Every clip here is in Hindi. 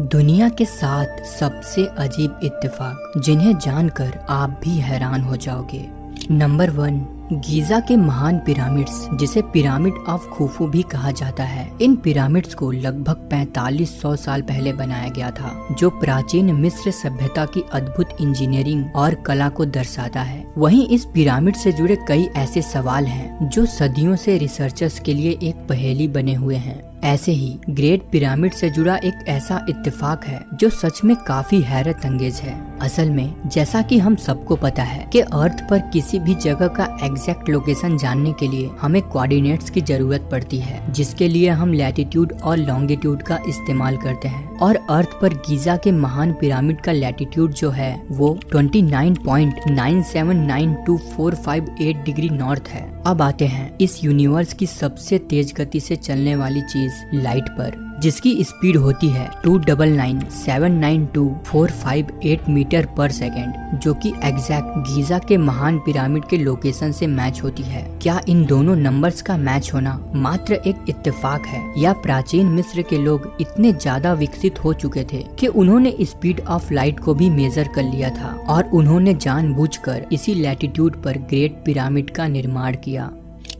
दुनिया के 7 सबसे अजीब इत्तेफाक जिन्हें जानकर आप भी हैरान हो जाओगे। नंबर 1, गीजा के महान पिरामिड्स, जिसे पिरामिड ऑफ खुफू भी कहा जाता है। इन पिरामिड्स को लगभग 4500 साल पहले बनाया गया था, जो प्राचीन मिस्र सभ्यता की अद्भुत इंजीनियरिंग और कला को दर्शाता है। वहीं इस पिरामिड से जुड़े कई ऐसे सवाल हैं जो सदियों से रिसर्चर्स के लिए एक पहेली बने हुए हैं। ऐसे ही ग्रेट पिरामिड से जुड़ा एक ऐसा इत्तेफाक है जो सच में काफी हैरत अंगेज है। असल में जैसा कि हम सबको पता है कि अर्थ पर किसी भी जगह का एग्जैक्ट लोकेशन जानने के लिए हमें कोऑर्डिनेट्स की जरूरत पड़ती है, जिसके लिए हम लैटिट्यूड और लॉन्गिट्यूड का इस्तेमाल करते हैं। और अर्थ पर गीजा के महान पिरामिड का लैटिट्यूड जो है वो 29.9792458 डिग्री नॉर्थ है। अब आते हैं इस यूनिवर्स की सबसे तेज गति से चलने वाली चीज लाइट पर, जिसकी स्पीड होती है 299,792,458 मीटर पर सेकेंड, जो कि एग्जैक्ट गीजा के महान पिरामिड के लोकेशन से मैच होती है। क्या इन दोनों नंबर्स का मैच होना मात्र एक इत्तेफाक है, या प्राचीन मिस्र के लोग इतने ज्यादा विकसित हो चुके थे कि उन्होंने स्पीड ऑफ लाइट को भी मेजर कर लिया था और उन्होंने जानबूझकर इसी लैटिट्यूड पर ग्रेट पिरामिड का निर्माण किया।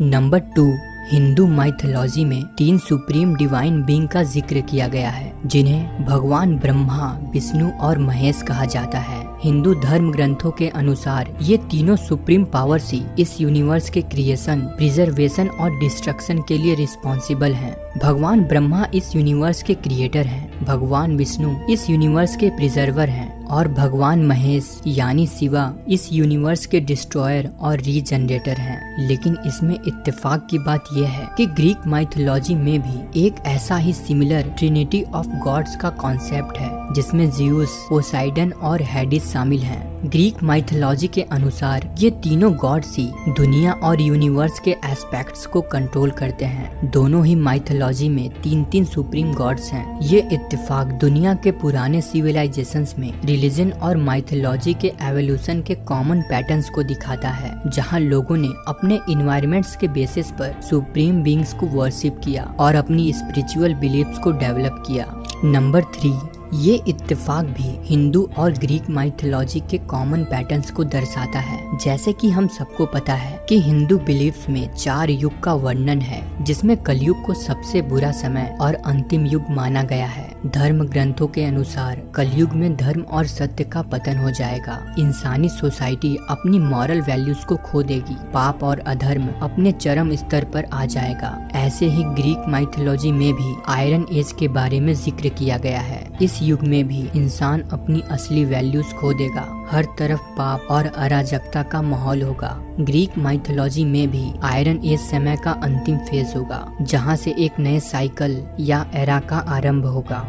नंबर 2, हिंदू माइथोलॉजी में 3 सुप्रीम डिवाइन बीइंग का जिक्र किया गया है, जिन्हें भगवान ब्रह्मा, विष्णु और महेश कहा जाता है। हिंदू धर्म ग्रंथों के अनुसार ये तीनों सुप्रीम पावर्स ही इस यूनिवर्स के क्रिएशन, प्रिजर्वेशन और डिस्ट्रक्शन के लिए रिस्पॉन्सिबल हैं। भगवान ब्रह्मा इस यूनिवर्स के क्रिएटर हैं, भगवान विष्णु इस यूनिवर्स के प्रिजर्वर हैं और भगवान महेश यानी शिवा इस यूनिवर्स के डिस्ट्रॉयर और रीजनरेटर हैं। लेकिन इसमें इत्तेफाक की बात यह है कि ग्रीक माइथोलॉजी में भी एक ऐसा ही सिमिलर ट्रिनिटी ऑफ गॉड्स का कॉन्सेप्ट है, जिसमें ज़्यूस, पोसाइडन और हेडिस शामिल हैं। ग्रीक माइथोलॉजी के अनुसार ये तीनों गॉड्स ही दुनिया और यूनिवर्स के एस्पेक्ट्स को कंट्रोल करते हैं। दोनों ही माइथोलॉजी में 3 सुप्रीम गॉड्स हैं। ये इत्तेफाक दुनिया के पुराने सिविलाइजेशंस में रिलीजन और माइथोलॉजी के एवोल्यूशन के कॉमन पैटर्न्स को दिखाता है, जहां लोगों ने अपने इन्वायरमेंट्स के बेसिस पर सुप्रीम बीइंग्स को वर्शिप किया और अपनी स्पिरिचुअल बिलीफ्स को डेवलप किया। नंबर 3, ये इत्तेफाक भी हिंदू और ग्रीक माइथोलॉजी के कॉमन पैटर्न्स को दर्शाता है। जैसे कि हम सबको पता है कि हिंदू बिलीफ्स में 4 युग का वर्णन है, जिसमें कलयुग को सबसे बुरा समय और अंतिम युग माना गया है। धर्म ग्रंथों के अनुसार कलयुग में धर्म और सत्य का पतन हो जाएगा। इंसानी सोसाइटी अपनी मॉरल वैल्यूज को खो देगी, पाप और अधर्म अपने चरम स्तर पर आ जाएगा। ऐसे ही ग्रीक माइथोलॉजी में भी आयरन एज के बारे में जिक्र किया गया है। इस युग में भी इंसान अपनी असली वैल्यूज खो देगा, हर तरफ पाप और अराजकता का माहौल होगा। ग्रीक माइथोलॉजी में भी आयरन एज समय का अंतिम फेज होगा, जहां से एक नए साइकिल या एरा का आरंभ होगा।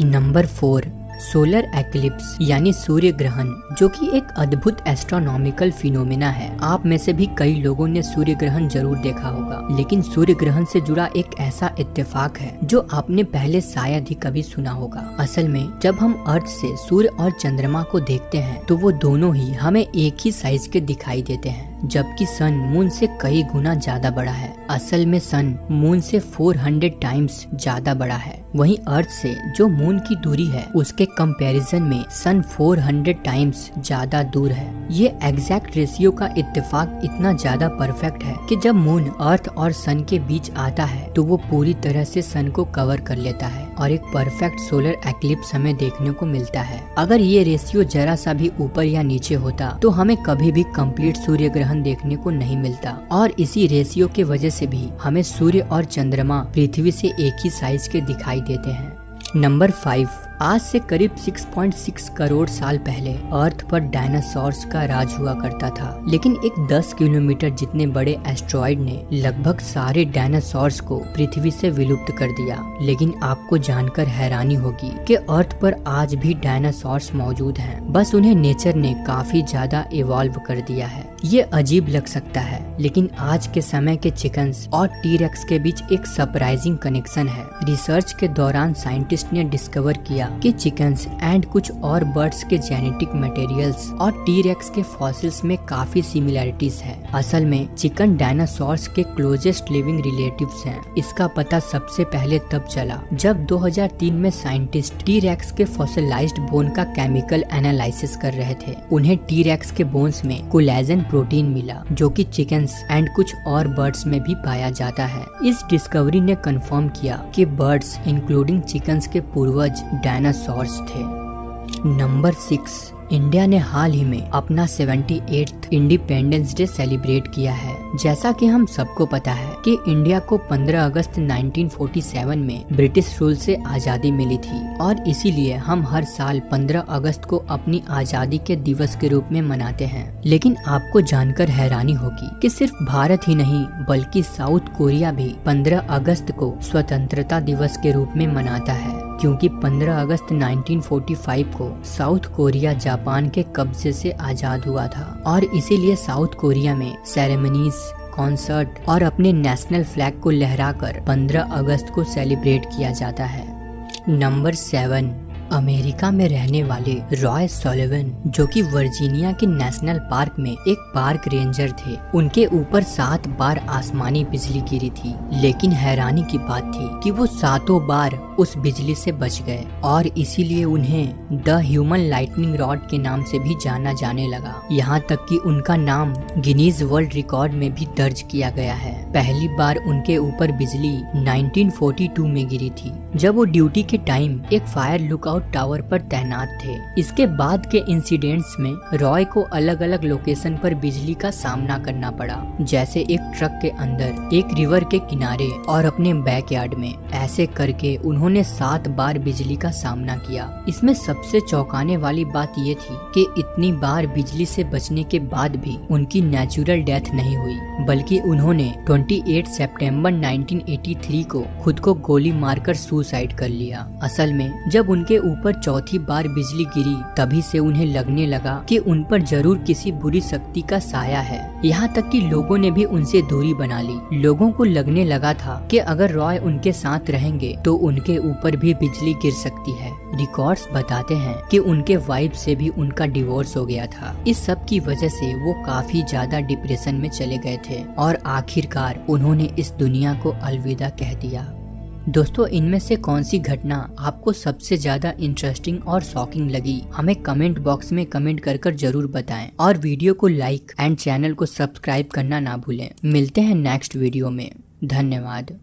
नंबर 4, सोलर एक्लिप्स यानी सूर्य ग्रहण, जो कि एक अद्भुत एस्ट्रोनॉमिकल फिनोमेना है। आप में से भी कई लोगों ने सूर्य ग्रहण जरूर देखा होगा, लेकिन सूर्य ग्रहण से जुड़ा एक ऐसा इत्तेफाक है जो आपने पहले शायद ही कभी सुना होगा। असल में जब हम अर्थ से सूर्य और चंद्रमा को देखते हैं तो वो दोनों ही हमें एक ही साइज के दिखाई देते हैं, जबकि सन मून से कई गुना ज्यादा बड़ा है। असल में सन मून से 400 टाइम्स ज्यादा बड़ा है। वहीं अर्थ से जो मून की दूरी है उसके कंपैरिजन में सन 400 टाइम्स ज्यादा दूर है। ये एग्जैक्ट रेशियो का इत्तेफाक इतना ज्यादा परफेक्ट है कि जब मून अर्थ और सन के बीच आता है तो वो पूरी तरह से सन को कवर कर लेता है और एक परफेक्ट सोलर एक्लिप्स हमें देखने को मिलता है। अगर ये रेशियो जरा सा भी ऊपर या नीचे होता तो हमें कभी भी कंप्लीट सूर्य ग्रहण देखने को नहीं मिलता, और इसी रेशियो के वजह से भी हमें सूर्य और चंद्रमा पृथ्वी से एक ही साइज के दिखाई देते हैं। नंबर 5, आज से करीब 6.6 करोड़ साल पहले अर्थ पर डायनासोर्स का राज हुआ करता था, लेकिन एक 10 किलोमीटर जितने बड़े एस्ट्रॉइड ने लगभग सारे डायनासोर्स को पृथ्वी से विलुप्त कर दिया। लेकिन आपको जानकर हैरानी होगी कि अर्थ पर आज भी डायनासोर्स मौजूद हैं, बस उन्हें नेचर ने काफी ज्यादा इवॉल्व कर दिया है। ये अजीब लग सकता है, लेकिन आज के समय के चिकन्स और टी-रेक्स के बीच एक सरप्राइजिंग कनेक्शन है। रिसर्च के दौरान साइंटिस्ट ने डिस्कवर किया किया कि चिकन्स एंड कुछ और बर्ड्स के जेनेटिक मटेरियल्स और टी-रेक्स के फॉसिल्स में काफी सिमिलैरिटीज है। असल में चिकन डायनासोर्स के क्लोजेस्ट लिविंग रिलेटिव्स हैं। इसका पता सबसे पहले तब चला जब 2003 में साइंटिस्ट टी-रेक्स के फॉसिलाइज्ड बोन का केमिकल एनालिसिस कर रहे थे। उन्हें टी-रेक्स के बोन्स में कोलेजन प्रोटीन मिला जो कि चिकन्स एंड कुछ और बर्ड्स में भी पाया जाता है। इस डिस्कवरी ने कंफर्म किया कि बर्ड्स इंक्लूडिंग चिकन्स के पूर्वज डायनासोर्स थे। नंबर 6, इंडिया ने हाल ही में अपना 78th इंडिपेंडेंस डे सेलिब्रेट किया है। जैसा कि हम सबको पता है कि इंडिया को 15 अगस्त 1947 में ब्रिटिश रूल से आजादी मिली थी और इसीलिए हम हर साल 15 अगस्त को अपनी आजादी के दिवस के रूप में मनाते हैं। लेकिन आपको जानकर हैरानी होगी कि सिर्फ भारत ही नहीं बल्कि साउथ कोरिया भी 15 अगस्त को स्वतंत्रता दिवस के रूप में मनाता है, क्योंकि 15 अगस्त 1945 को साउथ कोरिया जापान के कब्जे से आजाद हुआ था और इसीलिए साउथ कोरिया में सेरेमनीज, कॉन्सर्ट और अपने नेशनल फ्लैग को लहराकर 15 अगस्त को सेलिब्रेट किया जाता है। नंबर 7, अमेरिका में रहने वाले रॉय सोलिवन जो कि वर्जीनिया के नेशनल पार्क में एक पार्क रेंजर थे। उनके ऊपर 7 बार आसमानी बिजली गिरी थी, लेकिन हैरानी की बात थी कि वो 7 बार उस बिजली से बच गए और इसीलिए उन्हें द ह्यूमन लाइटनिंग रॉड के नाम से भी जाना जाने लगा। यहाँ तक कि उनका नाम गिनीज वर्ल्ड रिकॉर्ड में भी दर्ज किया गया है। पहली बार उनके ऊपर बिजली 1942 में गिरी थी, जब वो ड्यूटी के टाइम एक फायर लुकआउट टावर पर तैनात थे। इसके बाद के इंसिडेंट्स में रॉय को अलग अलग लोकेशन पर बिजली का सामना करना पड़ा, जैसे एक ट्रक के अंदर, एक रिवर के किनारे और अपने बैकयार्ड में। ऐसे करके उन्होंने 7 बार बिजली का सामना किया। इसमें सबसे चौंकाने वाली बात ये थी कि इतनी बार बिजली से बचने के बाद भी उनकी नेचुरल डेथ नहीं हुई, बल्कि उन्होंने 28 सितंबर 1983 को खुद को गोली मारकर सुसाइड कर लिया। असल में जब उनके ऊपर चौथी बार बिजली गिरी तभी से उन्हें लगने लगा कि उन पर जरूर किसी बुरी शक्ति का साया है। यहाँ तक कि लोगों ने भी उनसे दूरी बना ली। लोगों को लगने लगा था कि अगर रॉय उनके साथ रहेंगे तो उनके ऊपर भी बिजली गिर सकती है। रिकॉर्ड्स बताते हैं कि उनके वाइफ से भी उनका डिवोर्स हो गया था। इस सब की वजह से वो काफी ज्यादा डिप्रेशन में चले गए थे और आखिरकार उन्होंने इस दुनिया को अलविदा कह दिया। दोस्तों, इनमें से कौन सी घटना आपको सबसे ज्यादा इंटरेस्टिंग और शॉकिंग लगी, हमें कमेंट बॉक्स में कमेंट कर जरूर बताएं और वीडियो को लाइक एंड चैनल को सब्सक्राइब करना ना भूलें। मिलते हैं नेक्स्ट वीडियो में। धन्यवाद।